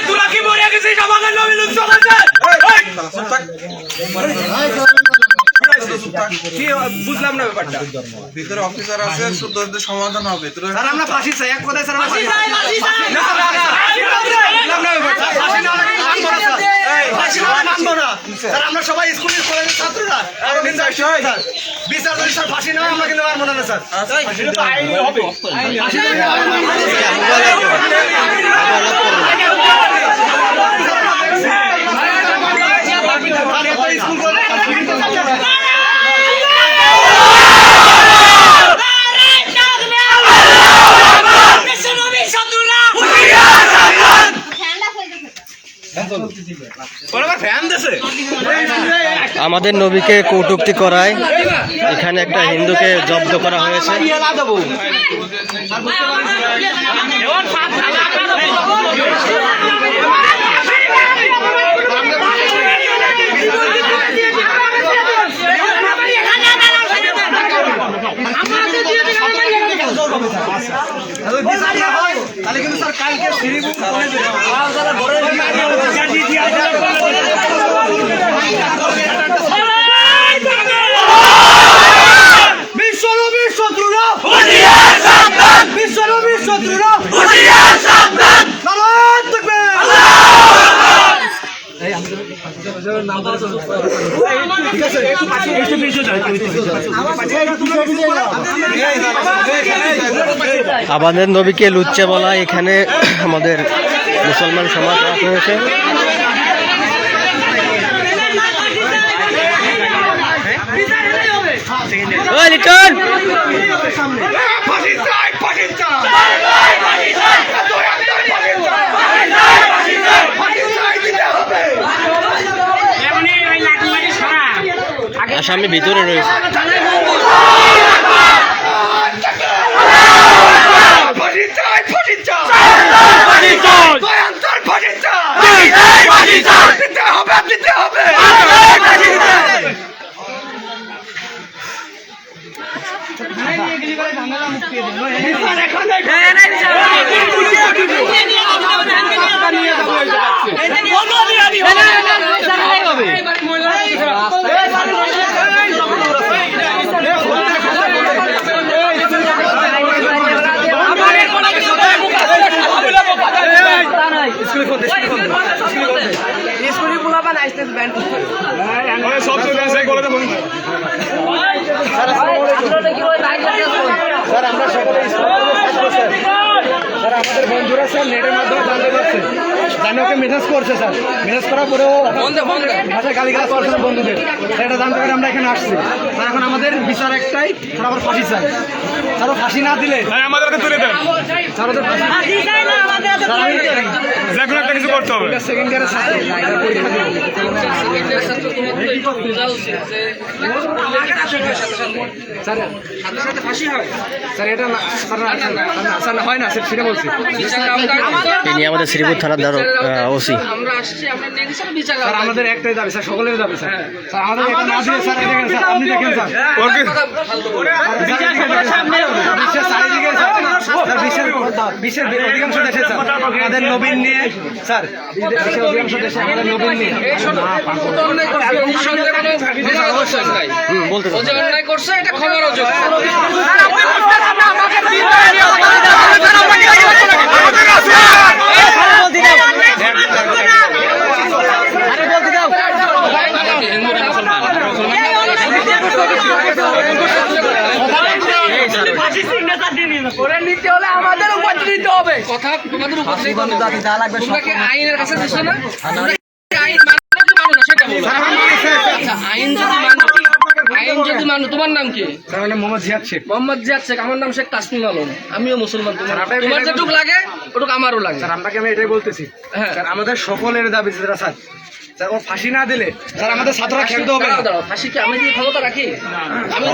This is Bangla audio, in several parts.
তোরা কি মরে গেছিস আমাকে নবী লুচ্ছ বুঝলাম না ব্যাপারটা। ভিতরে অফিসার আছে, শুদ্ধদের সমাধান হবে। স্যার আমরা ফাঁসি চাই, এক কথায় স্যার আমরা ফাঁসি চাই। স্যার আমরা সবাই স্কুলের কলেজের ছাত্ররা বিচার যদি স্যার ফাঁসি না আমরা কিন্তু পারবো না স্যার। আমাদের নবীকে কটূক্তি করায় এখানে একটা হিন্দুকে জব্দ করা হয়েছে। তাহলে কিন্তু স্যার কালকে বিশ্বনবীর শত্রুরা বিশ্বনবীর শত্রুরা আমাদের নবীকে লুচ্চে বলা এখানে আমাদের মুসলমান সমাজ হয়েছে। আসামি ভিতরে রয়েছে। আমাদের বন্ধুরা স্যার নেটের মাধ্যমে জানতে পারছে, জানি ওকে মেসেজ করছে স্যার, মেসেজ করার পরেও ভাষায় গালিগালাজ করছে বন্ধুদের, এটা জানতে পারে আমরা এখানে আসছি। এখন আমাদের বিচার একটাই, স্যার আবার ফাঁসি চাই। স্যার ফাঁসি না দিলে আমাদেরকে তুলে দেন স্যার, ওদের একটা কিছু করতে হবে। সেকেন্ড ইয়ারের ছাত্র পরীক্ষা দেবে স্যার, এটা স্যার হয় না সেটা বলছি। তিনি আমাদের শ্রীপুর থানার ওসি। স্যার আমাদের একটাই দাবি স্যার, সকলের দাবি স্যার। স্যার আমাদের এটা না দিয়ে স্যার দেখেন স্যার, আপনি দেখেন স্যার, বিশ্বের অধিকাংশ দেশে স্যার আমাদের নবীন নিয়ে স্যার, বিশ্বের অধিকাংশ দেশে আমাদের নবীন নিয়ে বলতে করছে, এটা ক্ষমার অযোগ্য। আমাদের উপর দিতে হবে কথা, তোমাদের উপর আইনের কাছে দিচ্ছ না, আইন মানো না সেটা বলো। আইন যদি মানো, আইন যদি মানো, তোমার নাম কি? মোহাম্মদ জিয়াদ শেখ। মোহাম্মদ জিয়াদ শেখ, আমার নাম শেখ তাসমিম আলম, আমিও মুসলমান। তোমার যেটুক লাগে ওটুক আমারও লাগে। স্যার আপনাকে আমি এটাই বলতেছি, হ্যাঁ স্যার আমাদের সকলের দাবি স্যার, স্যার স্যার ও ফাঁসি না দিলে স্যার আমাদের ছাত্ররা খেলতে হবে না। ফাঁসি কি আমি কি ক্ষমতা রাখি? আমি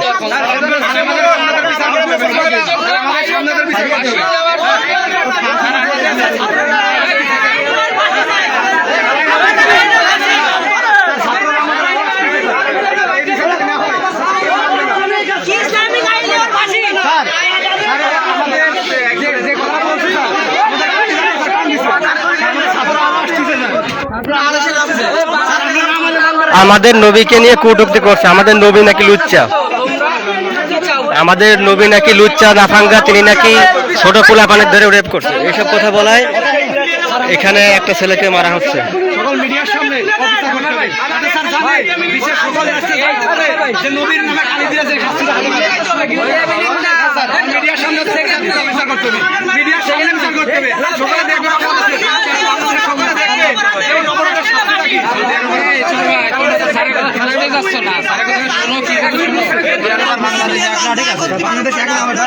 আমাদের নবীকে নিয়ে কটূক্তি করছে, আমাদের নবী নাকি লুচ্চা, আমাদের নবী নাকি লুচ্চা নাফাঙ্গা, তিনি নাকি ছোট পোলা পানির ধরে রেপ করছে, এইসব কথা বলায় এখানে একটা ছেলেকে মারা হচ্ছে। সকল মিডিয়ার সামনে অফিসার করতে হবে। তাতে স্যার জানে, বিশ্বের সকল রাষ্ট্রে জানতে হবে যে নবীর নামে গালি দিয়েছে, শাস্তিটা হবে। স্যার, মিডিয়ার সামনে থেকে অফিসার করতে হবে, মিডিয়ার সামনে অফিসার করতে হবে, সকলে দেখবে, সকলে দেখবে এই অপরাধের শাস্তিটা কি। বাংলাদেশ এক নাম আছে।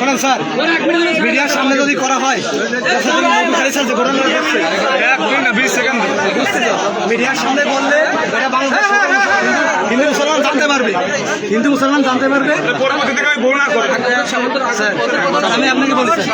শোনেন স্যার, মিডিয়ার সামনে যদি করা হয়, মিডিয়ার সামনে বললে এটা বাংলাদেশ হিন্দু মুসলমান জানতে পারবে, হিন্দু মুসলমান জানতে পারবে। স্যার, আমি আপনাকে বলছি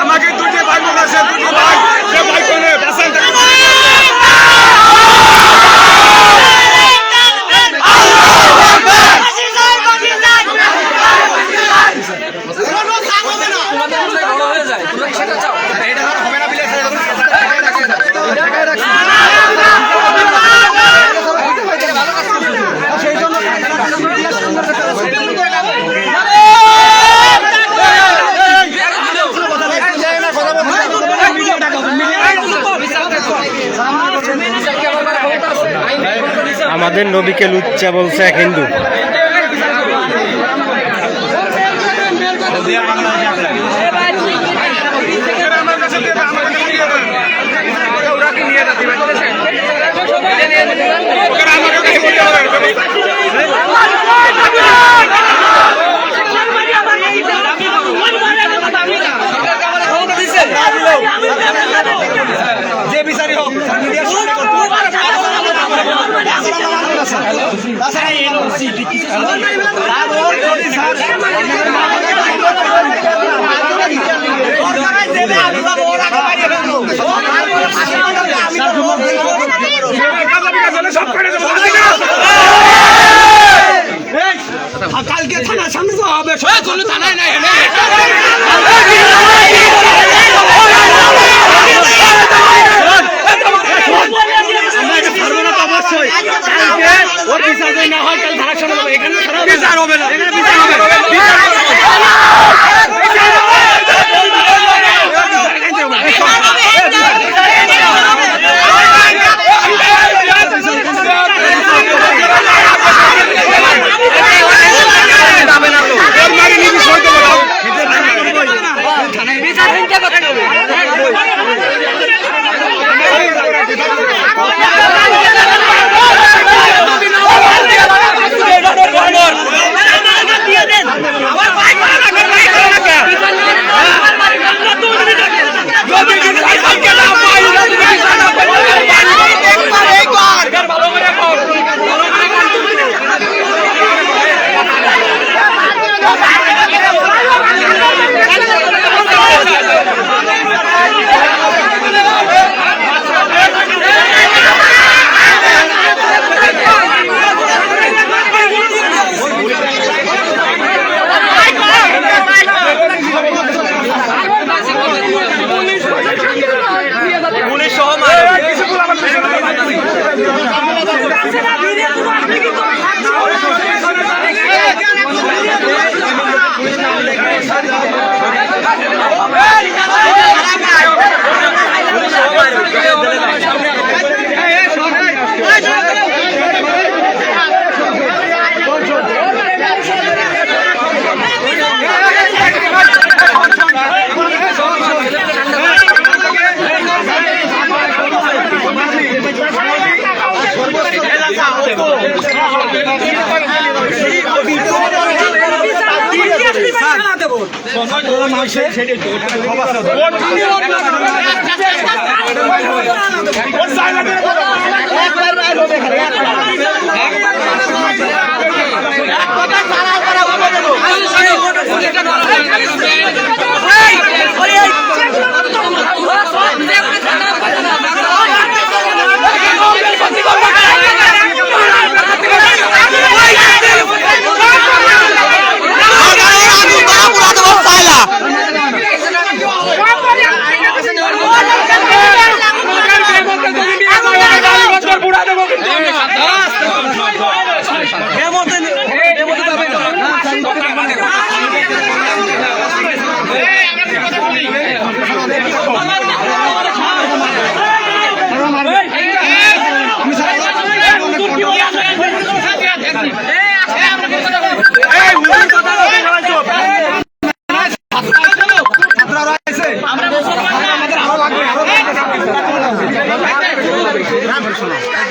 আমাকে দুটি ভাই বোন আছে, দুটি ভাই, সে ভাই বোনে বাঁচান। আমাদের নবীকে লুচ্চা বলছে এক হিন্দু। যে বিচারই হোক মিডিয়ার সামনে করতে হবে। কালকে থানার সামনে যাওয়া হবে, থানায় নাই অবশ্যই ওর বিচার যদি না হয় তাহলে ধারা শোনা হবে, এখানে বিচার হবে না, এখানে বিচার হবে।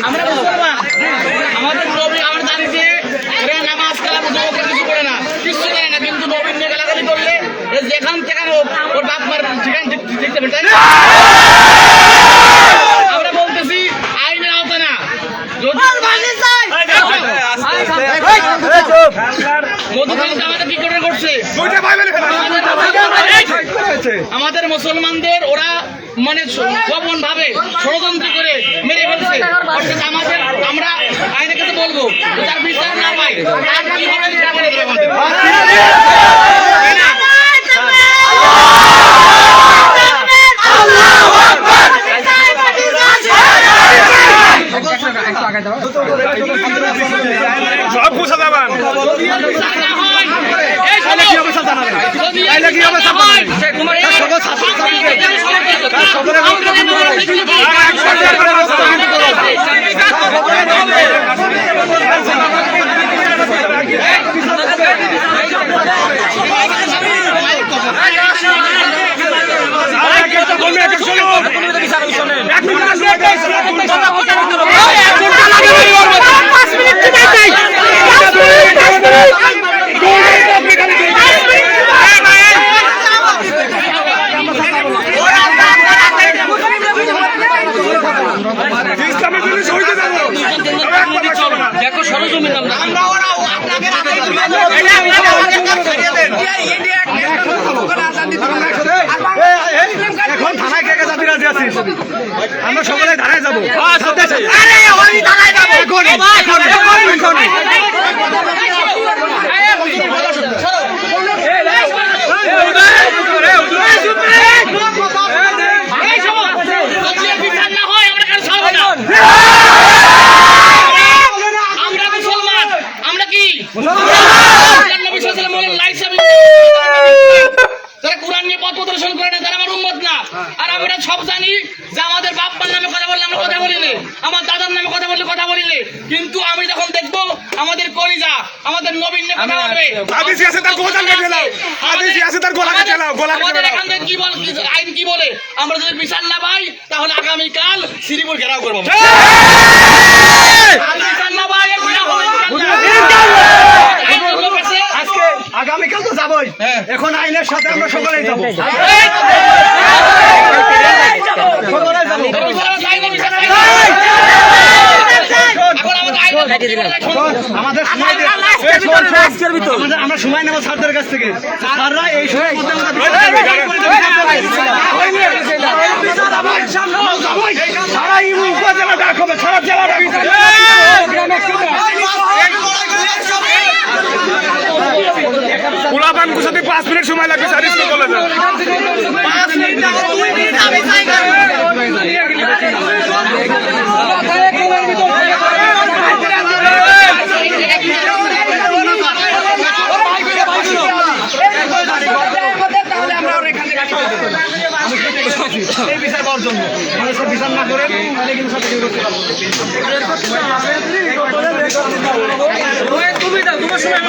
আমরা মুসলমান, আমাদের নবী আমার দাঁড়িয়ে এরা নামাজ কালাম জবাব কিছু করে না, কিছু করে না, কিন্তু নবীর নিয়ে গালাগালি করলে এ যেখান থেকে হোক ওর বাপ মার যেখান দেখতে পারে, তাই না? আমরা বলতেছি আইনের আওতা না, মধুকান্ত আমাদের কি করে করছে? আমাদের মুসলমানদের ওরা মানে গোপন ভাবে ষড়যন্ত্র করে মেরে ফেলছে। অর্থাৎ আমাদের আমরা আইনের কাছে বলবো তার বিচার না পাই আর কি হবে বিচার করে দেবে আমাদের। তাই না? সব বুঝা যাবেন বিচার না হয় এই শোনো, কি অবস্থা জানাবেন? যদি তাইলে কি অবস্থা হয় জানাবেন? তোমার সকল ইসলামী জিনিস হইতে যাবো দেখো সরজমিন আমরা এখন থানায় কে কে জাতি রাজি আছিস? আমরা সকলে ধারায় যাবো। বিচার না হয় আমরা কেন সব না, আমরা মুসলমান, আমরা কি নবী সাল্লাল্লাহু আলাইহি ওয়াসাল্লাম বলেন লাইসা যারা কোরআন নিয়ে পথ প্রদর্শন করে না তারা আমার উম্মত না। আর আমরা সব জানি যে আমাদের বাপ্পার নামে কথা বললে আমরা কথা বলিনি, আমার দাদার নামে কথা বললে কথা বলিনি, কিন্তু আমি যখন দেখবো আমাদের কলিজা আমাদের নবীন নিয়ে কথা বলবে, হাদিসে আছে তার গোলাকে কেটে দাও, হাদিসে আছে তার গোলাকে কেটে দাও, গোলাকে আমাদের কেটে দাও। এখান থেকে কি বল আইন কি বলে, আমরা যদি বিচার না পাই তাহলে আগামীকাল শ্রীপুর ঘেরাও করবো। বিচার না পাই আজকে আগামীকাল তো যাবোই, এখন আইনের সাথে আমরা সকলেই যাবো। সকলেই যাবো। আমাদের সময় আমরা সময় নেবো স্যারদের কাছ থেকে, স্যাররা এই সময়ের মধ্যে সারা উপজেলা ডাকবে, সারা জেলা গোলাপান গুছাতে 5 মিনিট সময় লাগবে স্যার স্কুল কলেজে। এই বিচার পাওয়ার জন্য আমাদের সব বিচার না করে তাহলে কিন্তু সব কিছু করতে পারবো। তুমি দাও, তোমার সময়